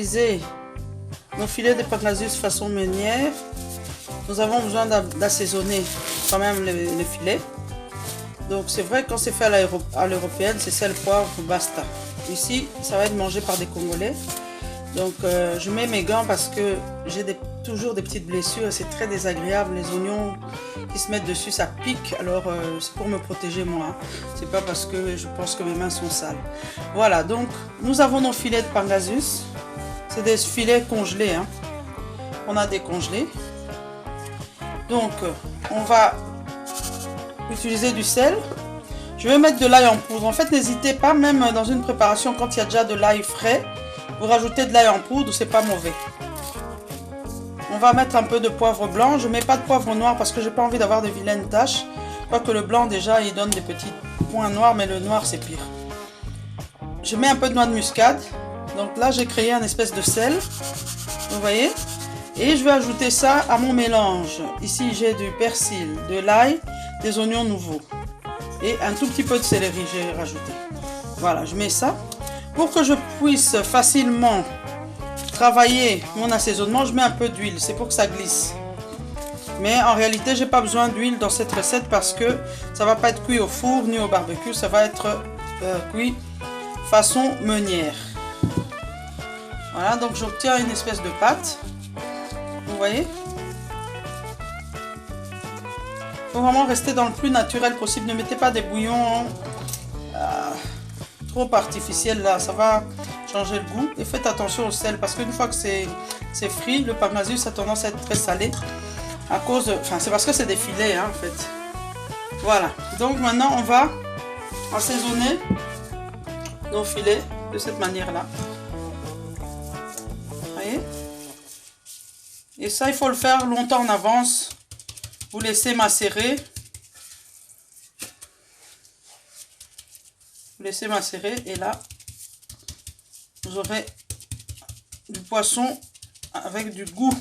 utiliser nos filets de pangasius façon meunière, nous avons besoin d'assaisonner quand même les filets. Donc c'est vrai que quand c'est fait à l'européenne, c'est sel, poivre, basta. Ici, ça va être mangé par des Congolais. Donc je mets mes gants parce que j'ai toujours des petites blessures et c'est très désagréable. Les oignons qui se mettent dessus, ça pique. Alors c'est pour me protéger moi. C'est pas parce que je pense que mes mains sont sales. Voilà, donc nous avons nos filets de pangasius. C'est des filets congelés. Hein. On a décongelé. Donc on va utiliser du sel. Je vais mettre de l'ail en poudre. En fait, n'hésitez pas, même dans une préparation, quand il y a déjà de l'ail frais, vous rajoutez de l'ail en poudre, c'est pas mauvais. On va mettre un peu de poivre blanc. Je mets pas de poivre noir parce que j'ai pas envie d'avoir de vilaines taches. Quoique le blanc déjà il donne des petits points noirs, mais le noir c'est pire. Je mets un peu de noix de muscade. Donc là j'ai créé un espèce de sel. Vous voyez? Et je vais ajouter ça à mon mélange. Ici j'ai du persil, de l'ail, des oignons nouveaux. Et un tout petit peu de céleri j'ai rajouté. Voilà, je mets ça. Pour que je puisse facilement travailler mon assaisonnement, je mets un peu d'huile. C'est pour que ça glisse. Mais en réalité, j'ai pas besoin d'huile dans cette recette parce que ça va pas être cuit au four ni au barbecue. Ça va être cuit façon meunière. Voilà, donc j'obtiens une espèce de pâte. Vous voyez? Il faut vraiment rester dans le plus naturel possible. Ne mettez pas des bouillons trop artificiels là. Ça va changer le goût. Et faites attention au sel parce qu'une fois que c'est frit, le pangasius a tendance à être très salé. À cause de... Enfin, c'est parce que c'est des filets hein, en fait. Voilà. Donc maintenant, on va assaisonner nos filets de cette manière-là. Vous voyez? Et ça, il faut le faire longtemps en avance. Vous laissez macérer. Vous laissez macérer et là, vous aurez du poisson avec du goût.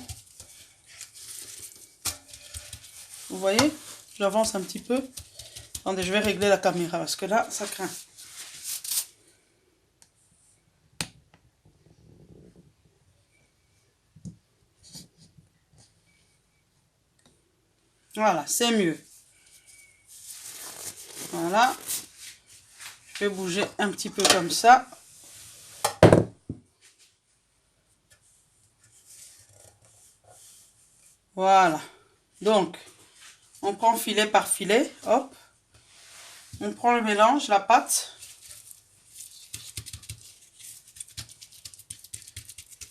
Vous voyez? J'avance un petit peu. Attendez, je vais régler la caméra parce que là, ça craint. Voilà, c'est mieux. Voilà. Je vais bouger un petit peu comme ça. Voilà. Donc, on prend filet par filet. Hop. On prend le mélange, la pâte.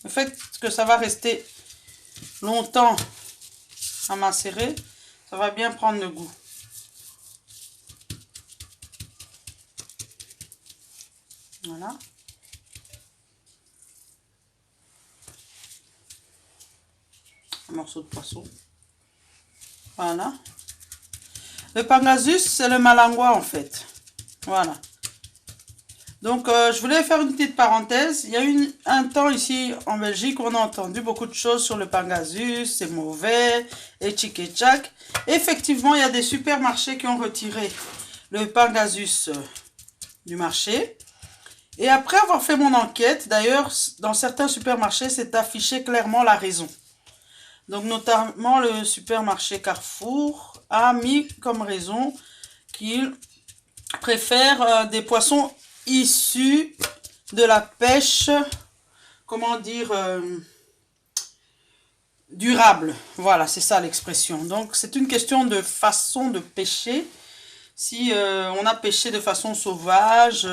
Le fait que ça va rester longtemps à macérer, ça va bien prendre le goût. Voilà. Un morceau de poisson. Voilà. Le pangasius, c'est le malangua en fait. Voilà. Donc, je voulais faire une petite parenthèse. Il y a eu un temps ici en Belgique où on a entendu beaucoup de choses sur le pangasius, c'est mauvais, et tchic et tchac. Effectivement, il y a des supermarchés qui ont retiré le pangasius du marché. Et après avoir fait mon enquête, d'ailleurs, dans certains supermarchés, c'est affiché clairement la raison. Donc, notamment le supermarché Carrefour a mis comme raison qu'il préfère des poissons issus de la pêche, comment dire, durable. Voilà, c'est ça l'expression. Donc, c'est une question de façon de pêcher. Si on a pêché de façon sauvage,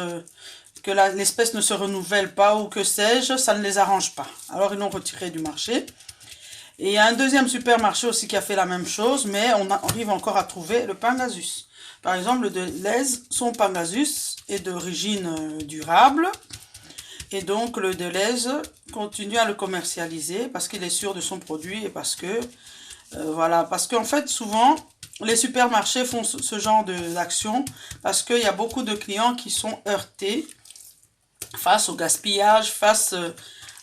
que l'espèce ne se renouvelle pas ou que sais-je, ça ne les arrange pas. Alors, ils l'ont retiré du marché. Et il y a un deuxième supermarché aussi qui a fait la même chose, mais on arrive encore à trouver le pangasius. Par exemple, le Delhaize, son pangasius est d'origine durable. Et donc, le Delhaize continue à le commercialiser parce qu'il est sûr de son produit et parce que, voilà, parce qu'en fait, souvent, les supermarchés font ce genre d'action parce qu'il y a beaucoup de clients qui sont heurtés face au gaspillage, face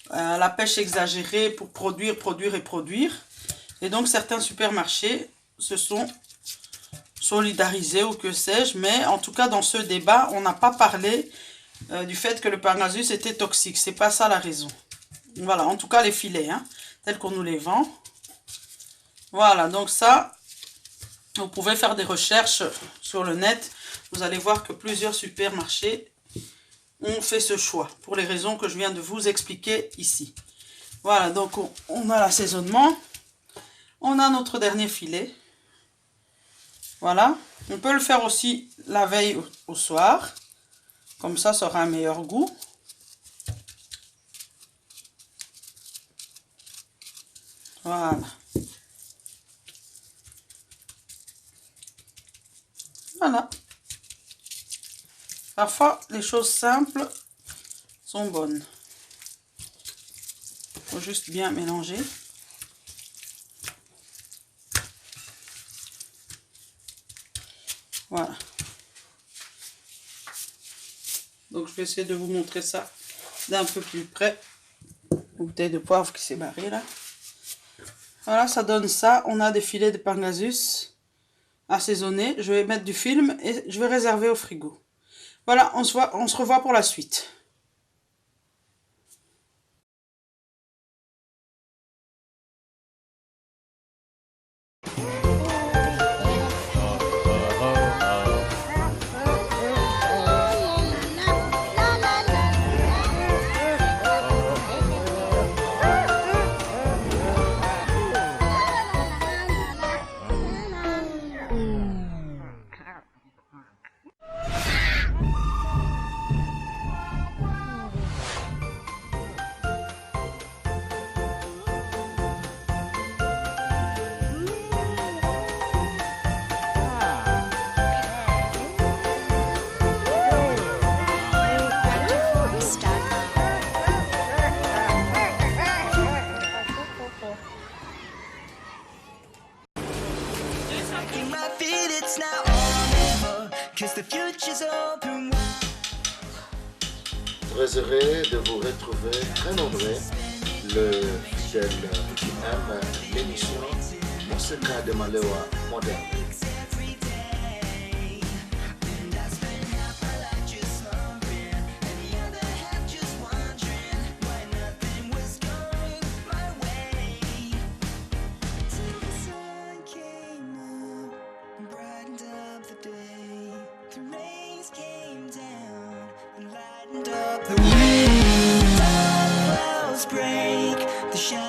à la pêche exagérée pour produire. Et donc, certains supermarchés se sont solidarisés ou que sais-je, mais en tout cas, dans ce débat, on n'a pas parlé du fait que le pangasius était toxique. C'est pas ça la raison. Voilà, en tout cas les filets, hein, tels qu'on nous les vend. Voilà, donc ça, vous pouvez faire des recherches sur le net. Vous allez voir que plusieurs supermarchés ont fait ce choix, pour les raisons que je viens de vous expliquer ici. Voilà, donc on a l'assaisonnement. On a notre dernier filet. Voilà, on peut le faire aussi la veille au soir. Comme ça aura un meilleur goût. Voilà. Voilà. Parfois, les choses simples sont bonnes. Il faut juste bien mélanger. Voilà. Donc, je vais essayer de vous montrer ça d'un peu plus près. Une bouteille de poivre qui s'est barrée là. Voilà, ça donne ça. On a des filets de Pangasius assaisonnés. Je vais mettre du film et je vais réserver au frigo. Voilà, on se revoit pour la suite. Très heureux de vous retrouver, très nombreux, le fidèle qui aime l'émission Monseka de Malewa moderne. The wind, dark clouds break, the shadows